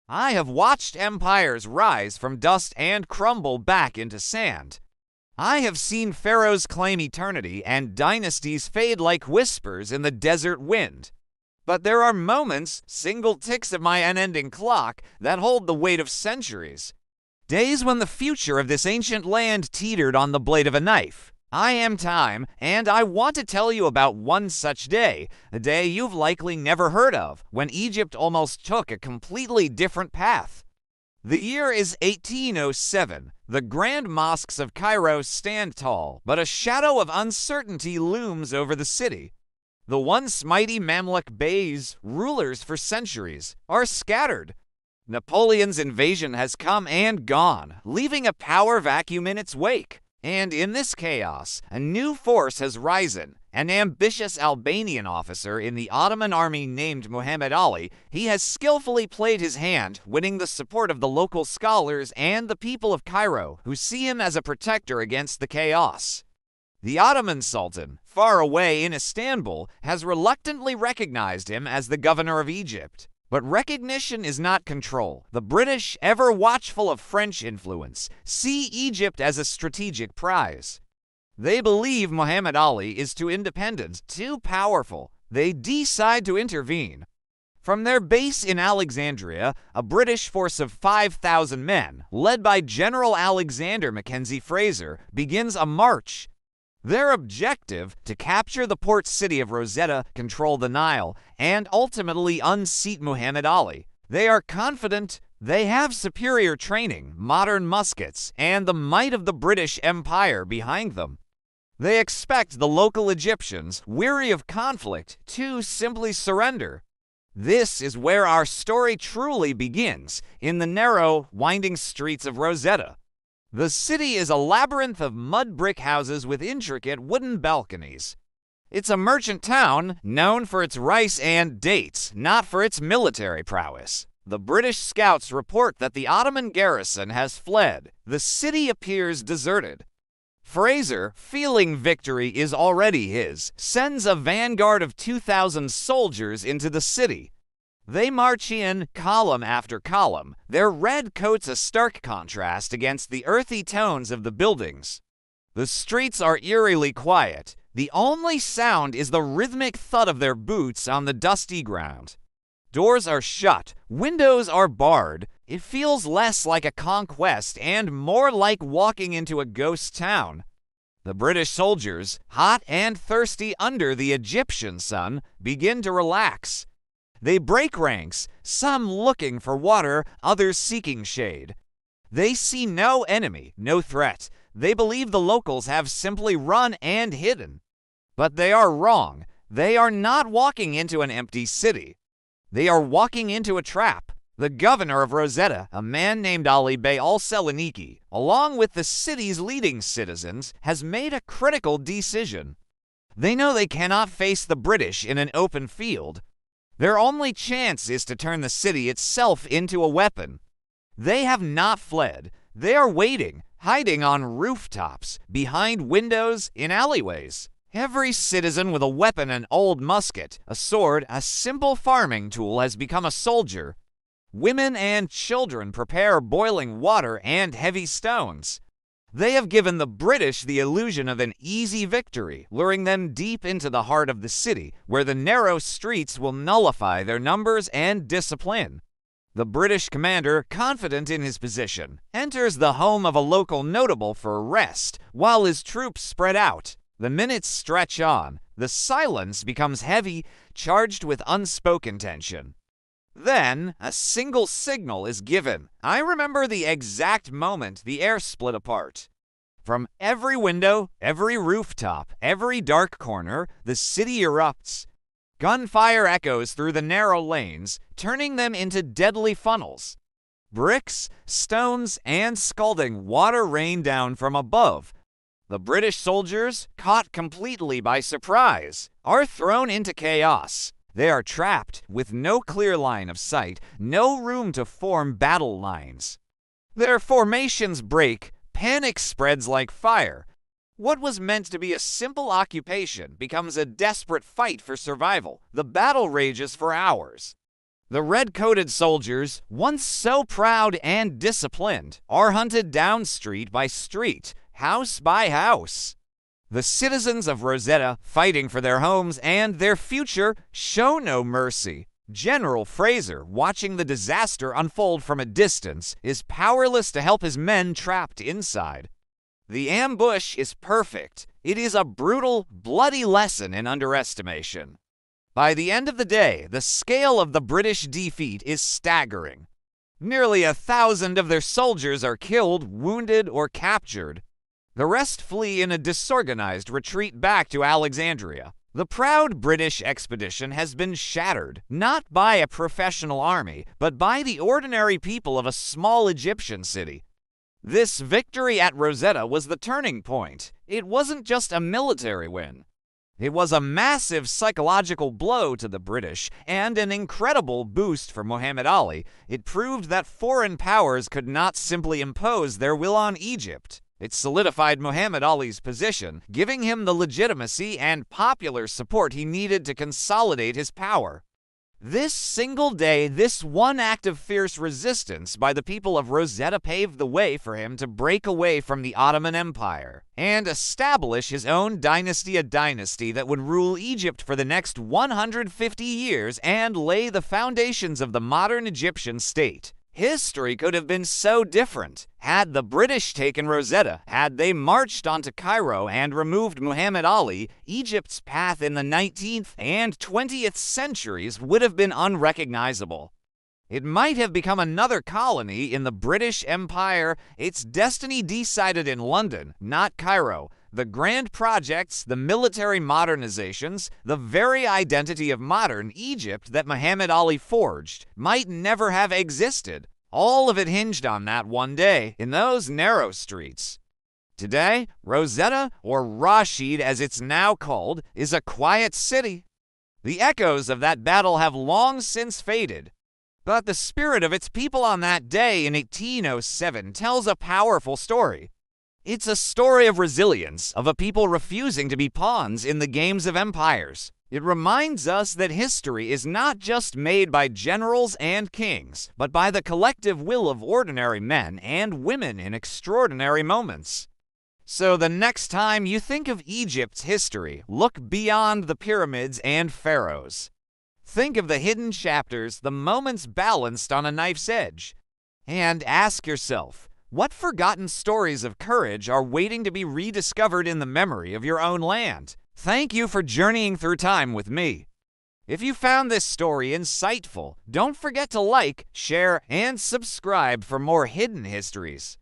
I have watched empires rise from dust and crumble back into sand. I have seen pharaohs claim eternity and dynasties fade like whispers in the desert wind. But there are moments, single ticks of my unending clock, that hold the weight of centuries. Days when the future of this ancient land teetered on the blade of a knife. I am Time, and I want to tell you about one such day, a day you've likely never heard of, when Egypt almost took a completely different path. The year is 1807. The grand mosques of Cairo stand tall, but a shadow of uncertainty looms over the city. The once mighty Mamluk Beys, rulers for centuries, are scattered. Napoleon's invasion has come and gone, leaving a power vacuum in its wake. And in this chaos, a new force has risen. An ambitious Albanian officer in the Ottoman army named Muhammad Ali, he has skillfully played his hand, winning the support of the local scholars and the people of Cairo, who see him as a protector against the chaos. The Ottoman Sultan, far away in Istanbul, has reluctantly recognized him as the governor of Egypt. But recognition is not control. The British, ever watchful of French influence, see Egypt as a strategic prize. They believe Muhammad Ali is too independent, too powerful. They decide to intervene. From their base in Alexandria, a British force of 5,000 men, led by General Alexander Mackenzie Fraser, begins a march. Their objective, to capture the port city of Rosetta, control the Nile, and ultimately unseat Muhammad Ali. They are confident they have superior training, modern muskets, and the might of the British Empire behind them. They expect the local Egyptians, weary of conflict, to simply surrender. This is where our story truly begins, in the narrow, winding streets of Rosetta. The city is a labyrinth of mud brick houses with intricate wooden balconies. It's a merchant town known for its rice and dates, not for its military prowess. The British scouts report that the Ottoman garrison has fled. The city appears deserted. Fraser, feeling victory is already his, sends a vanguard of 2,000 soldiers into the city. They march in column after column, their red coats a stark contrast against the earthy tones of the buildings. The streets are eerily quiet. The only sound is the rhythmic thud of their boots on the dusty ground. Doors are shut, windows are barred. It feels less like a conquest and more like walking into a ghost town. The British soldiers, hot and thirsty under the Egyptian sun, begin to relax. They break ranks, some looking for water, others seeking shade. They see no enemy, no threat. They believe the locals have simply run and hidden. But they are wrong. They are not walking into an empty city. They are walking into a trap. The governor of Rosetta, a man named Ali Bey al-Seleniki, along with the city's leading citizens, has made a critical decision. They know they cannot face the British in an open field. Their only chance is to turn the city itself into a weapon. They have not fled. They are waiting, hiding on rooftops, behind windows, in alleyways. Every citizen with a weapon, an old musket, a sword, a simple farming tool has become a soldier. Women and children prepare boiling water and heavy stones. They have given the British the illusion of an easy victory, luring them deep into the heart of the city, where the narrow streets will nullify their numbers and discipline. The British commander, confident in his position, enters the home of a local notable for rest, while his troops spread out. The minutes stretch on. The silence becomes heavy, charged with unspoken tension. Then, a single signal is given. I remember the exact moment the air split apart. From every window, every rooftop, every dark corner, the city erupts. Gunfire echoes through the narrow lanes, turning them into deadly funnels. Bricks, stones, and scalding water rain down from above. The British soldiers, caught completely by surprise, are thrown into chaos. They are trapped with no clear line of sight, no room to form battle lines. Their formations break, panic spreads like fire. What was meant to be a simple occupation becomes a desperate fight for survival. The battle rages for hours. The red-coated soldiers, once so proud and disciplined, are hunted down street by street, house by house. The citizens of Rosetta, fighting for their homes and their future, show no mercy. General Fraser, watching the disaster unfold from a distance, is powerless to help his men trapped inside. The ambush is perfect. It is a brutal, bloody lesson in underestimation. By the end of the day, the scale of the British defeat is staggering. Nearly 1,000 of their soldiers are killed, wounded, or captured. The rest flee in a disorganized retreat back to Alexandria. The proud British expedition has been shattered, not by a professional army, but by the ordinary people of a small Egyptian city. This victory at Rosetta was the turning point. It wasn't just a military win. It was a massive psychological blow to the British and an incredible boost for Muhammad Ali. It proved that foreign powers could not simply impose their will on Egypt. It solidified Muhammad Ali's position, giving him the legitimacy and popular support he needed to consolidate his power. This single day, this one act of fierce resistance by the people of Rosetta paved the way for him to break away from the Ottoman Empire and establish his own dynasty, a dynasty that would rule Egypt for the next 150 years and lay the foundations of the modern Egyptian state. History could have been so different had the British taken Rosetta, had they marched onto Cairo and removed Muhammad Ali. Egypt's path in the 19th and 20th centuries would have been unrecognizable. It might have become another colony in the British Empire, its destiny decided in London, not Cairo. The grand projects, the military modernizations, the very identity of modern Egypt that Muhammad Ali forged might never have existed. All of it hinged on that one day in those narrow streets. Today, Rosetta, or Rashid as it's now called, is a quiet city. The echoes of that battle have long since faded. But the spirit of its people on that day in 1807 tells a powerful story. It's a story of resilience, of a people refusing to be pawns in the games of empires. It reminds us that history is not just made by generals and kings, but by the collective will of ordinary men and women in extraordinary moments. So the next time you think of Egypt's history, look beyond the pyramids and pharaohs. Think of the hidden chapters, the moments balanced on a knife's edge, and ask yourself, what forgotten stories of courage are waiting to be rediscovered in the memory of your own land? Thank you for journeying through time with me. If you found this story insightful, don't forget to like, share, and subscribe for more hidden histories.